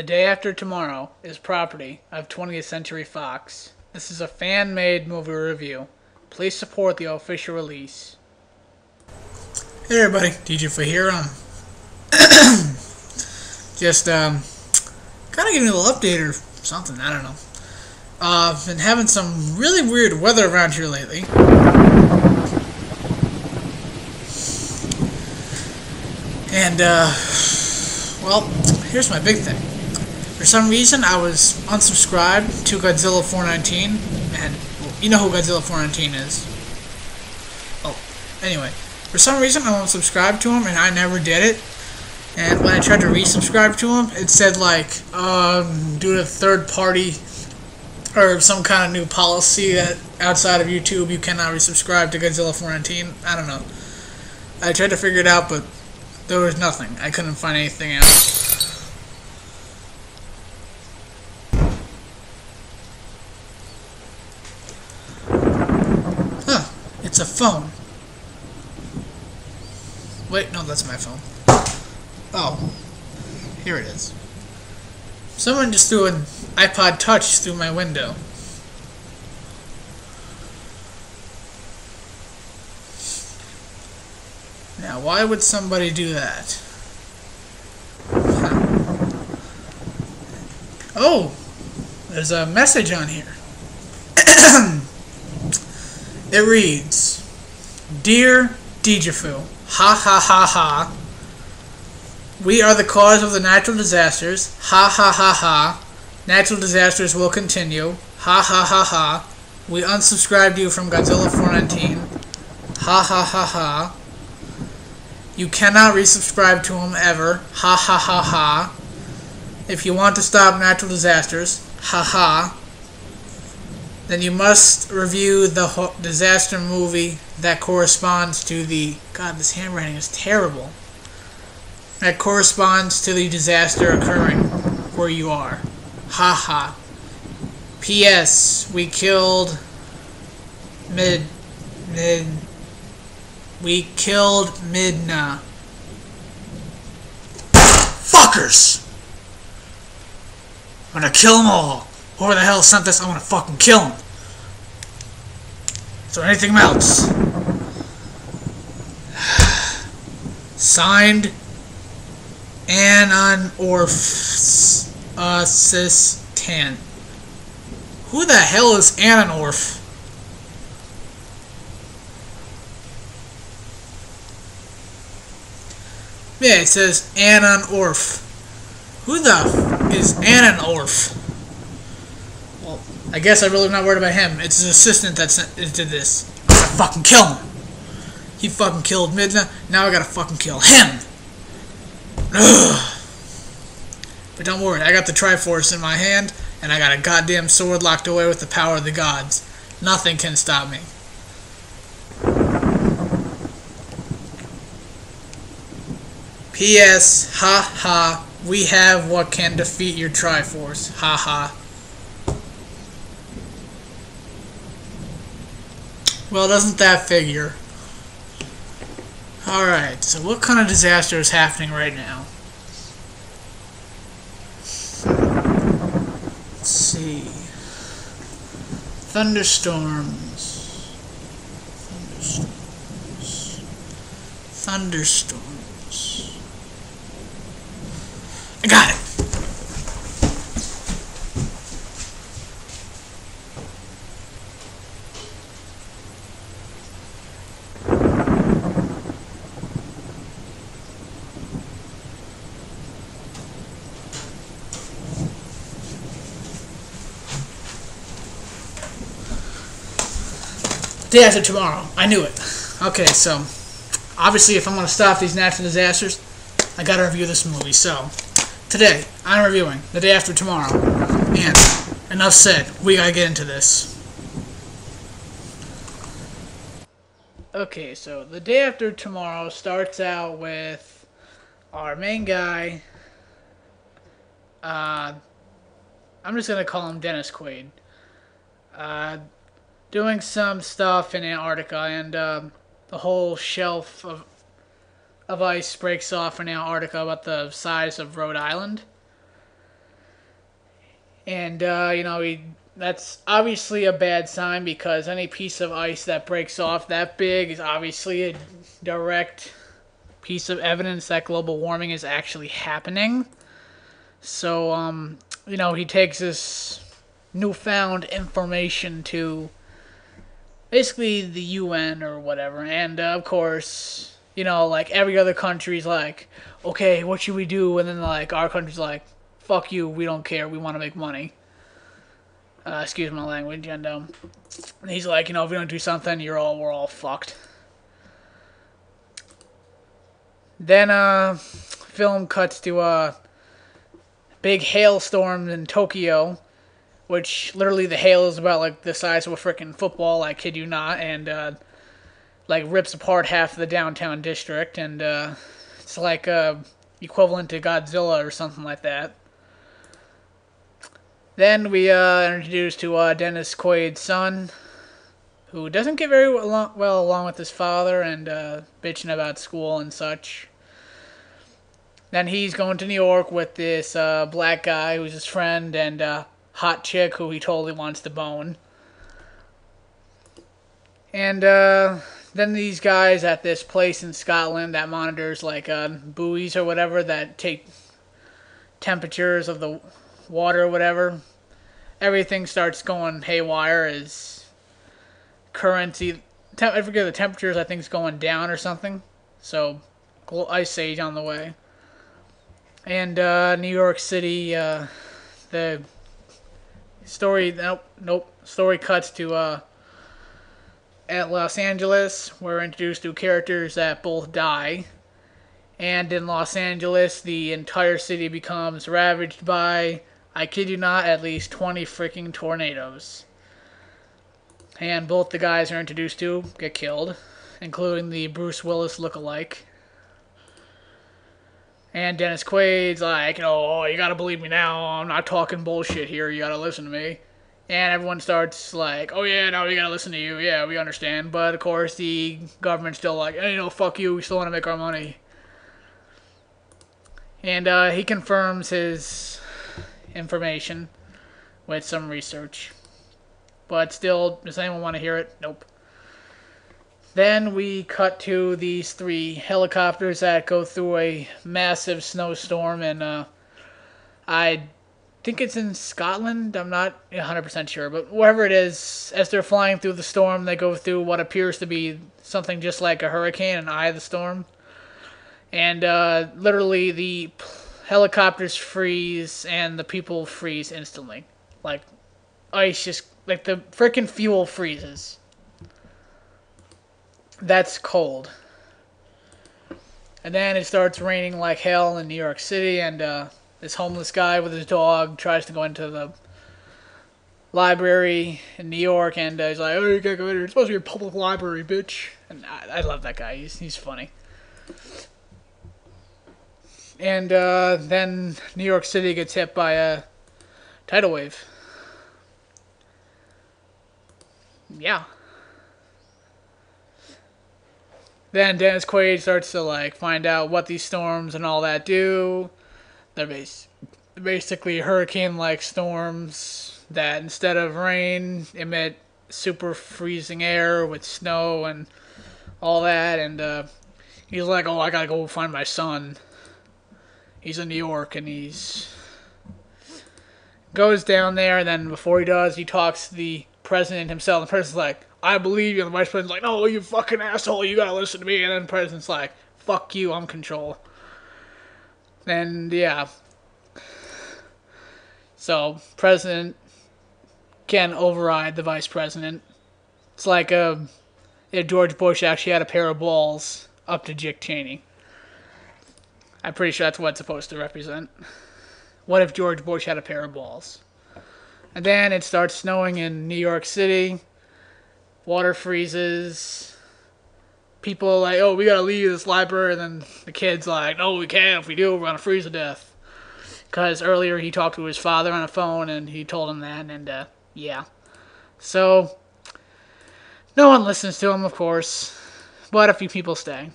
Day After Tomorrow is property of 20th Century Fox. This is a fan-made movie review. Please support the official release. Hey everybody, djufu here. Just kind of giving you a little update or something. I don't know. I've been having some really weird weather around here lately. And well, here's my big thing. For some reason, I was unsubscribed to Godzilla 419, and well, you know who Godzilla 419 is. Oh, anyway, for some reason, I unsubscribed to him, and I never did it. And when I tried to resubscribe to him, it said like, due to third party or some kind of new policy that outside of YouTube you cannot resubscribe to Godzilla 419. I don't know. I tried to figure it out, but there was nothing. I couldn't find anything out. Huh. It's a phone. Wait, no, that's my phone. Oh. Here it is. Someone just threw an iPod Touch through my window. Now, why would somebody do that? Huh. Oh! There's a message on here. It reads, Dear djufu, ha ha ha ha. We are the cause of the natural disasters. Ha ha ha ha. Natural disasters will continue. Ha ha ha ha. We unsubscribed you from Godzilla 419. Ha ha ha ha. You cannot resubscribe to him ever. Ha ha ha ha. If you want to stop natural disasters, ha ha, then you must review the disaster movie that corresponds to the... God, this handwriting is terrible. That corresponds to the disaster occurring where you are. Ha ha. P.S. We killed Midna. Fuckers! I'm gonna kill them all. Whoever the hell sent this, I'm gonna fucking kill him. Is there anything else? Signed, Ananorphsistan. Who the hell is Ananorph? Yeah, it says Ananorph. Who the f is Ananorph? Well, I guess I'm really not worried about him. It's his assistant that did this. I gotta fucking kill him. He fucking killed Midna. Now I gotta fucking kill him. Ugh. But don't worry, I got the Triforce in my hand, and I got a goddamn sword locked away with the power of the gods. Nothing can stop me. P.S. Ha ha. We have what can defeat your Triforce. Ha ha. Well, doesn't that figure? Alright, so what kind of disaster is happening right now? Let's see. Thunderstorms. Thunderstorms. I got it! Day After Tomorrow. I knew it. Okay, so obviously if I'm going to stop these natural disasters, I gotta review this movie. So today I'm reviewing The Day After Tomorrow. And enough said. We gotta get into this. Okay, so The Day After Tomorrow starts out with our main guy. I'm just gonna call him Dennis Quaid. Doing some stuff in Antarctica, and the whole shelf of ice breaks off in Antarctica about the size of Rhode Island. And that's obviously a bad sign because any piece of ice that breaks off that big is obviously a direct piece of evidence that global warming is actually happening. So, he takes this newfound information to basically the UN or whatever. And, of course, like every other country's like, okay, what should we do? And then, like, our country's like, fuck you, we don't care, we want to make money. Excuse my language. And he's like, if we don't do something, we're all fucked. Then, film cuts to a big hailstorm in Tokyo, which literally the hail is about like the size of a freaking football, I kid you not, and like rips apart half of the downtown district, and it's like equivalent to Godzilla or something like that. Then we are introduced to Dennis Quaid's son, who doesn't get very well along with his father and bitching about school and such. Then he's going to New York with this black guy who's his friend and hot chick who he totally wants to bone. And then these guys at this place in Scotland that monitors like buoys or whatever that take temperatures of the water or whatever. Everything starts going haywire as currency. I forget the temperatures. I think is going down or something. So ice age on the way. And New York City, the story. Nope. Story cuts to at Los Angeles. We're introduced to characters that both die. And in Los Angeles, the entire city becomes ravaged by, I kid you not, at least 20 freaking tornadoes. And both the guys are introduced to get killed, including the Bruce Willis look-alike. And Dennis Quaid's like, oh, you gotta believe me now, I'm not talking bullshit here, you gotta listen to me. And everyone starts like, oh yeah, no, we gotta listen to you, yeah, we understand. But of course, the government's still like, hey, fuck you, we still wanna make our money. And he confirms his information with some research. But still, does anyone want to hear it? Nope. Then we cut to these 3 helicopters that go through a massive snowstorm, and I think it's in Scotland. I'm not 100% sure, but wherever it is, as they're flying through the storm, they go through what appears to be something just like a hurricane, an eye of the storm. And literally the helicopters freeze and the people freeze instantly. Like, ice just, like the frickin' fuel freezes. That's cold. And then it starts raining like hell in New York City, and this homeless guy with his dog tries to go into the library in New York, and he's like, oh, you can't go in here. It's supposed to be a public library, bitch. And I love that guy. He's funny. And then New York City gets hit by a tidal wave. Yeah. Then Dennis Quaid starts to like find out what these storms and all that do. They're basically hurricane-like storms that instead of rain emit super freezing air with snow and all that. And he's like, oh, I gotta go find my son. He's in New York, and he's goes down there, and then before he does, he talks to the president himself. The president's like, I believe you. And the vice president's like, no, you fucking asshole, you gotta listen to me. And then the president's like, fuck you, I'm in control. And yeah. So, president can override the vice president. It's like if George Bush actually had a pair of balls up to Dick Cheney. I'm pretty sure that's what it's supposed to represent. What if George Bush had a pair of balls? And then it starts snowing in New York City. Water freezes. People are like, oh, we gotta leave this library. And then the kid's like, no, we can't. If we do, we're gonna freeze to death. Because earlier he talked to his father on the phone and he told him that. And yeah. So, no one listens to him, of course. But a few people stay.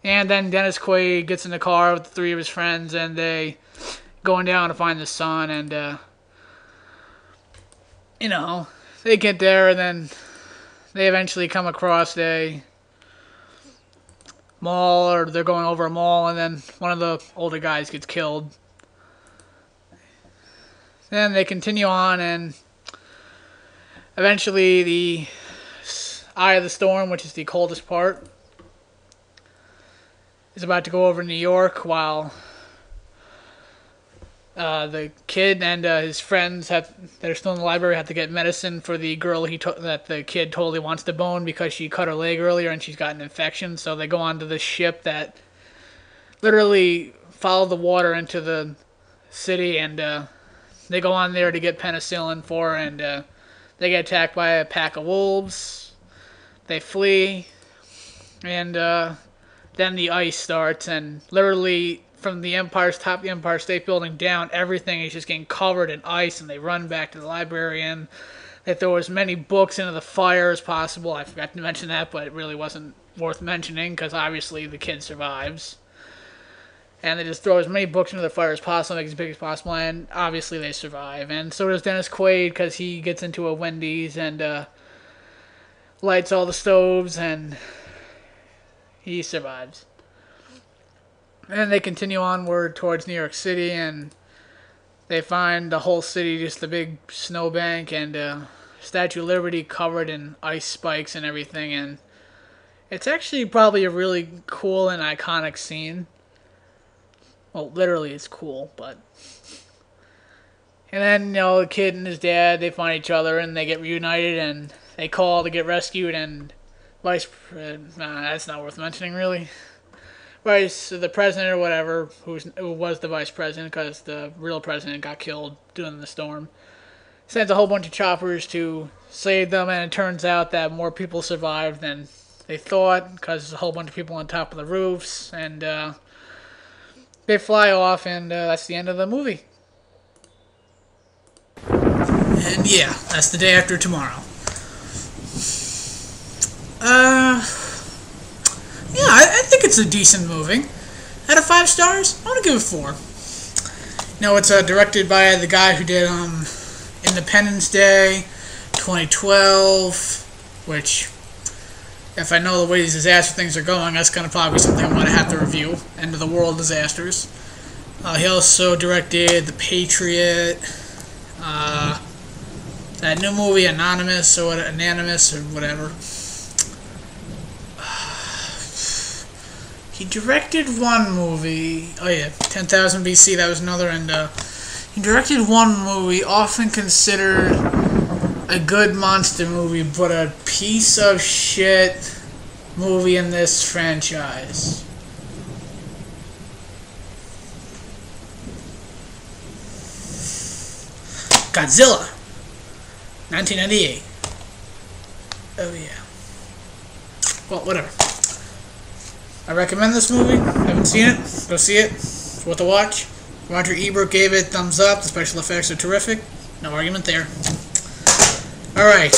And then Dennis Quaid gets in the car with 3 of his friends, and they going down to find the son, and you know, they get there, and then they eventually come across a mall, or they're going over a mall, and then one of the older guys gets killed. Then they continue on, and eventually the eye of the storm, which is the coldest part, is about to go over New York, while the kid and his friends that are still in the library have to get medicine for the girl that the kid totally wants to bone because she cut her leg earlier and she's got an infection. So they go onto this ship that literally follow the water into the city, and they go on there to get penicillin for her, and they get attacked by a pack of wolves. They flee, and then the ice starts, and literally from the top of the Empire State Building down, everything is just getting covered in ice, and they run back to the library, and they throw as many books into the fire as possible. I forgot to mention that, but it really wasn't worth mentioning because obviously the kid survives. And they just throw as many books into the fire as possible, make it as big as possible, and obviously they survive. And so does Dennis Quaid, because he gets into a Wendy's and lights all the stoves, and he survives. And they continue onward towards New York City, and they find the whole city just a big snowbank, and Statue of Liberty covered in ice spikes and everything. And it's actually probably a really cool and iconic scene. Well, literally it's cool, but... And then, the kid and his dad, they find each other, and they get reunited, and they call to get rescued, and that's not worth mentioning, really. The president or whatever, who was the vice president, because the real president got killed during the storm, sends a whole bunch of choppers to save them, and it turns out that more people survived than they thought, because there's a whole bunch of people on top of the roofs, and they fly off, and that's the end of the movie. And yeah, that's the day after tomorrow. Yeah, I think it's a decent movie. Out of 5 stars, I want to give it 4. It's directed by the guy who did Independence Day, 2012, which, if I know the way these disaster things are going, that's going to probably be something I'm going to have to review. End of the world disasters. He also directed The Patriot, that new movie Anonymous or whatever. He directed one movie. Oh yeah, 10,000 BC. That was another. And he directed one movie, often considered a good monster movie, but a piece of shit movie in this franchise. Godzilla, 1998. Oh yeah. Well, whatever. I recommend this movie. Haven't seen it? Go see it. It's worth a watch. Roger Ebert gave it thumbs up. The special effects are terrific. No argument there. Alright.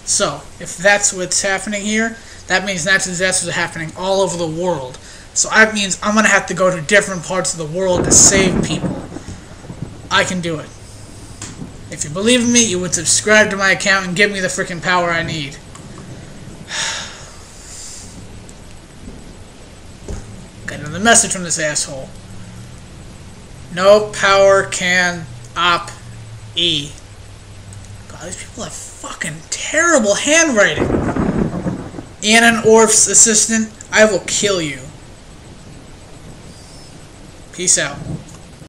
So, if that's what's happening here, that means natural disasters are happening all over the world. So that means I'm going to have to go to different parts of the world to save people. I can do it. If you believe in me, you would subscribe to my account and give me the freaking power I need. Got another message from this asshole. No power can op-e. God, these people have fucking terrible handwriting. Annan Orf's assistant, I will kill you. Peace out.